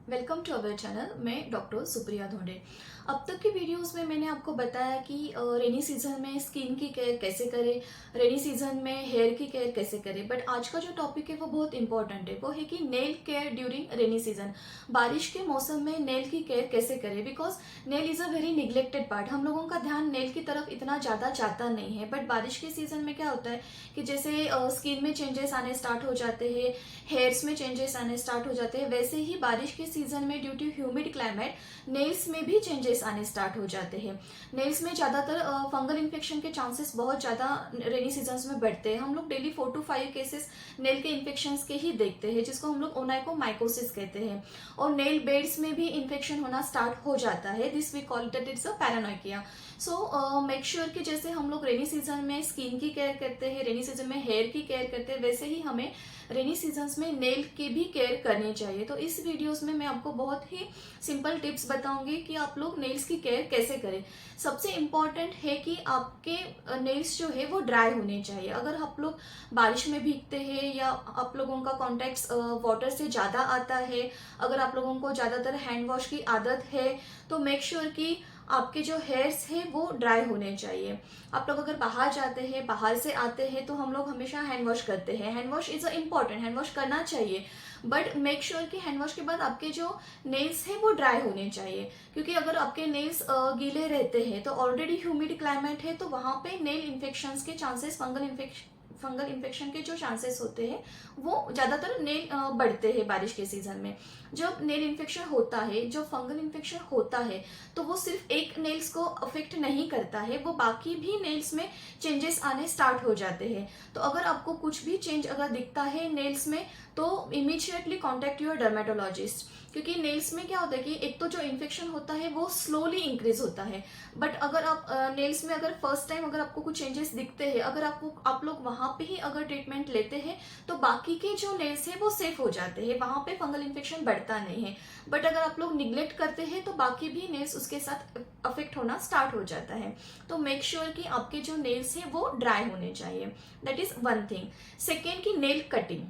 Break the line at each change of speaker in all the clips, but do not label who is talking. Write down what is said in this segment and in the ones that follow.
Welcome to our channel. मैं doctor Supriya Dhonde. अब तक की वीडियोस में मैंने आपको बताया कि रेनी सीजन में स्किन की केयर कैसे करें, रेनी सीजन में हेयर की केयर कैसे करें। बट आज का जो टॉपिक है वो बहुत इंपॉर्टेंट है, वो है कि nail care during rainy season. बारिश के मौसम में नेल की केयर कैसे करें, because nail is a very neglected part. हम लोगों का ध्यान नेल की तरफ इतना ज़्यादा जाता नहीं है। बट बारिश के सीजन में क्या होता है कि जैसे स्किन में चेंजेस आने स्टार्ट हो जाते हैं, हेयर्स में चेंजेस आने स्टार्ट हो जाते हैं, वैसे ही बारिश के सीजन में due to humid climate nails में भी चेंजेस आने स्टार्ट हो जाते हैं। नेल्स में ज़्यादातर फंगल इन्फेक्शन के चांसेस बहुत ज़्यादा रेनी सीजन्स में बढ़ते हैं। हम लोग डेली 4 to 5 केसेस नेल के इन्फेक्शन के ही देखते हैं, जिसको हम लोग ओनाइकोमाइकोसिस कहते हैं। और नेल बेड्स में भी इन्फेक्शन होना स्टार्ट हो जाता है। This we call it it's a paronychia. So make sure कि जैसे हम लोग रेनी सीजन में स्किन की केयर करते हैं, रेनी सीजन में हेयर की केयर करते हैं, वैसे ही हमें रेनी सीजन्स में नेल की भी केयर करनी चाहिए। तो इस वीडियोस में मैं आपको बहुत ही सिंपल टिप्स बताऊंगी कि आप लोग नेल्स की केयर कैसे करें। सबसे इम्पॉर्टेंट है कि आपके नेल्स जो है वो ड्राई होने चाहिए। अगर आप लोग बारिश में भीगते हैं या आप लोगों का कॉन्टैक्ट वाटर से ज़्यादा आता है, अगर आप लोगों को ज़्यादातर हैंड वॉश की आदत है, तो मेक श्योर कि आपके जो हेयर्स है वो ड्राई होने चाहिए। आप लोग अगर बाहर जाते हैं, बाहर से आते हैं, तो हम लोग हमेशा हैंड वॉश करते हैं। Hand wash is a important, hand wash करना चाहिए। बट मेक श्योर कि हैंड वॉश के बाद आपके जो नेल्स है वो ड्राई होने चाहिए। क्योंकि अगर आपके नेल्स गीले रहते हैं तो ऑलरेडी ह्यूमिड क्लाइमेट है, तो वहां पे नेल इन्फेक्शन के चांसेस, फंगल इन्फेक्शन के जो चांसेस होते हैं वो ज़्यादातर नेल बढ़ते हैं बारिश के सीजन में। जब नेल इन्फेक्शन होता है, जो फंगल इन्फेक्शन होता है, तो वो सिर्फ एक नेल्स को अफेक्ट नहीं करता है, वो बाकी भी नेल्स में चेंजेस आने स्टार्ट हो जाते हैं। तो अगर आपको कुछ भी चेंज अगर दिखता है नेल्स में, तो इमीडिएटली कॉन्टेक्ट योर डर्मेटोलॉजिस्ट। क्योंकि नेल्स में क्या होता है कि एक तो जो इन्फेक्शन होता है वो स्लोली इंक्रीज होता है। बट अगर आप नेल्स में अगर फर्स्ट टाइम अगर आपको कुछ चेंजेस दिखते हैं, अगर आप लोग वहां पे ही अगर ट्रीटमेंट लेते हैं, तो बाकी के जो नेल्स है वो सेफ हो जाते हैं, वहां पे फंगल इन्फेक्शन बढ़ता नहीं है। बट अगर आप लोग निग्लेक्ट करते हैं तो बाकी भी नेल्स उसके साथ अफेक्ट होना स्टार्ट हो जाता है। तो मेक श्योर कि आपके जो नेल्स है वो ड्राई होने चाहिए। That is one thing. Second की nail cutting,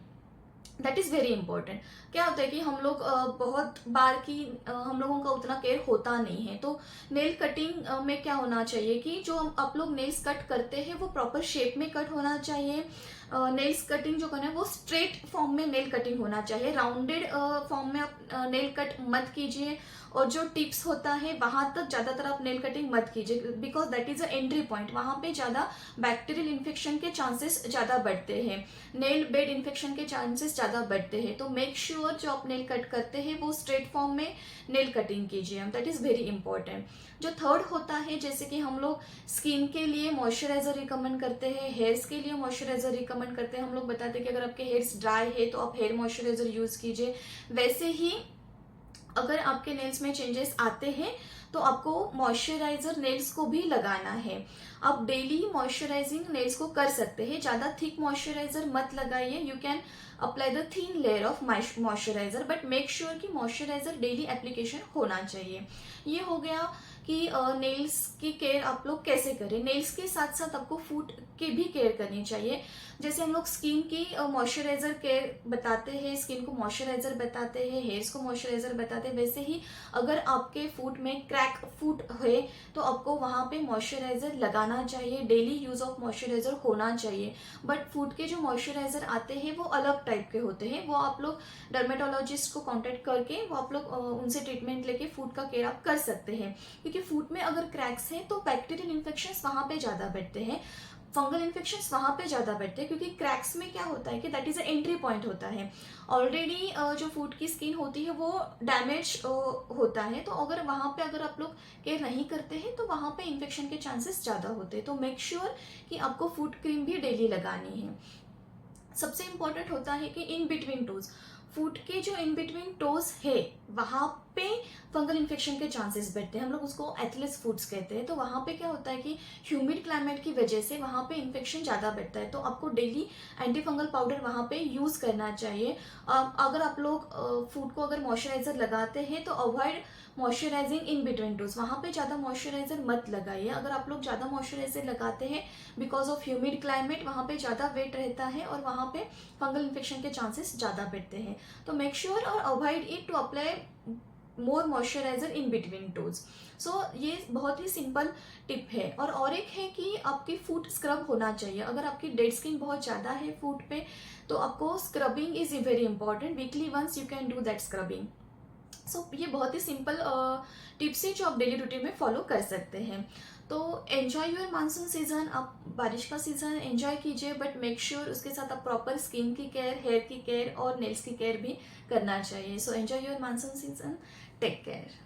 that is very important. क्या होता है कि हम लोग बहुत बार की हम लोगों का उतना केयर होता नहीं है। तो नेल कटिंग में क्या होना चाहिए कि जो आप लोग नेल्स कट करते हैं वो प्रॉपर शेप में कट होना चाहिए। नेल्स कटिंग जो करना है वो स्ट्रेट फॉर्म में नेल कटिंग होना चाहिए। राउंडेड फॉर्म में आप नेल कट मत कीजिए, और जो टिप्स होता है वहां तक ज्यादातर आप नेल कटिंग मत कीजिए, because that is a entry point. वहां पे ज्यादा बैक्टीरियल इन्फेक्शन के चांसेस ज्यादा बढ़ते हैं, नेल बेड इन्फेक्शन के चांसेस ज्यादा बढ़ते हैं। तो मेक श्योर जो आप नेल कट करते हैं वो स्ट्रेट फॉर्म में नेल कटिंग कीजिए। That is very important. जो थर्ड होता है, जैसे कि हम लोग स्किन के लिए मॉइस्चराइजर रिकमेंड करते हैं, हेयर्स के लिए मॉइस्चराइजर रिकमेंड करते हैं। हम लोग बताते हैं कि अगर आपके हेयर्स ड्राई है तो आप हेयर मॉइस्चराइजर यूज कीजिए। वैसे ही अगर आपके नेल्स में चेंजेस आते हैं तो आपको मॉइस्चराइजर नेल्स को भी लगाना है। आप डेली मॉइस्चराइजिंग नेल्स को कर सकते हैं। ज्यादा थिक मॉइस्चराइजर मत लगाइए। You can apply the thin layer of moisturiser, but make sure कि मॉइस्चराइजर डेली एप्लीकेशन होना चाहिए। ये हो गया कि नेल्स की केयर आप लोग कैसे करें। नेल्स के साथ साथ आपको फूट की भी केयर करनी चाहिए। जैसे हम लोग स्किन की मॉइस्चराइजर केयर बताते हैं, स्किन को मॉइस्चराइजर बताते हैं, हेयर्स को मॉइस्चराइजर बताते हैं, वैसे ही अगर आपके फूट में क्रैक फूट है तो आपको वहां पे मॉइस्चराइजर लगाना चाहिए। डेली यूज ऑफ मॉइस्चराइजर होना चाहिए। बट फूट के जो मॉइस्चराइजर आते हैं वो अलग टाइप के होते हैं, वो आप लोग डर्मेटोलॉजिस्ट को कॉन्टेक्ट करके वो आप लोग उनसे ट्रीटमेंट लेके फूट का केयर आप कर सकते हैं। क्योंकि फूट में अगर क्रैक्स हैं तो बैक्टीरियल इन्फेक्शन वहां पे ज्यादा बढ़ते हैं, फंगल इन्फेक्शन वहां पे ज्यादा बढ़ते हैं। क्योंकि क्रैक्स में क्या होता है कि that is a entry point होता है। ऑलरेडी जो फूट की स्किन होती है वो डैमेज होता है, तो अगर वहां पे अगर आप लोग केयर नहीं करते हैं तो वहां पे इन्फेक्शन के चांसेस ज्यादा होते हैं। तो मेक श्योर कि आपको फूट क्रीम भी डेली लगानी है। सबसे इंपॉर्टेंट होता है कि इन बिटवीन टोज, फूट के जो इन बिटवीन टोज है वहां पे फंगल इन्फेक्शन के चांसेस बढ़ते हैं। हम लोग उसको एथलेस फूड्स कहते हैं। तो वहां पे क्या होता है कि ह्यूमिड क्लाइमेट की वजह से वहां पे इन्फेक्शन ज्यादा बढ़ता है। तो आपको डेली एंटी फंगल पाउडर वहां पे यूज करना चाहिए। अगर आप लोग फूड को अगर मॉइस्चराइजर लगाते हैं तो अवॉइड मॉइस्चराइजिंग इन बिटवीन टोज, वहां पे ज्यादा मॉइस्चराइजर मत लगाइए। अगर आप लोग ज्यादा मॉइस्चराइजर लगाते हैं, बिकॉज ऑफ ह्यूमिड क्लाइमेट वहां पे ज्यादा वेट रहता है और वहां पे फंगल इन्फेक्शन के चांसेस ज्यादा बढ़ते हैं। तो मेक श्योर और avoid it to apply more moisturiser in between toes. So ये बहुत ही सिंपल टिप है। और एक है कि आपकी फुट स्क्रब होना चाहिए। अगर आपकी डेड स्किन बहुत ज़्यादा है फुट पे, तो आपको scrubbing is very important. Weekly once you can do that scrubbing. So ये बहुत ही सिंपल टिप्स है जो आप डेली रूटीन में फॉलो कर सकते हैं। तो एन्जॉय योर मानसून सीजन, आप बारिश का सीजन एंजॉय कीजिए, बट मेक श्योर उसके साथ आप प्रॉपर स्किन की केयर, हेयर की केयर और नेल्स की केयर भी करना चाहिए। So enjoy your monsoon season, take care.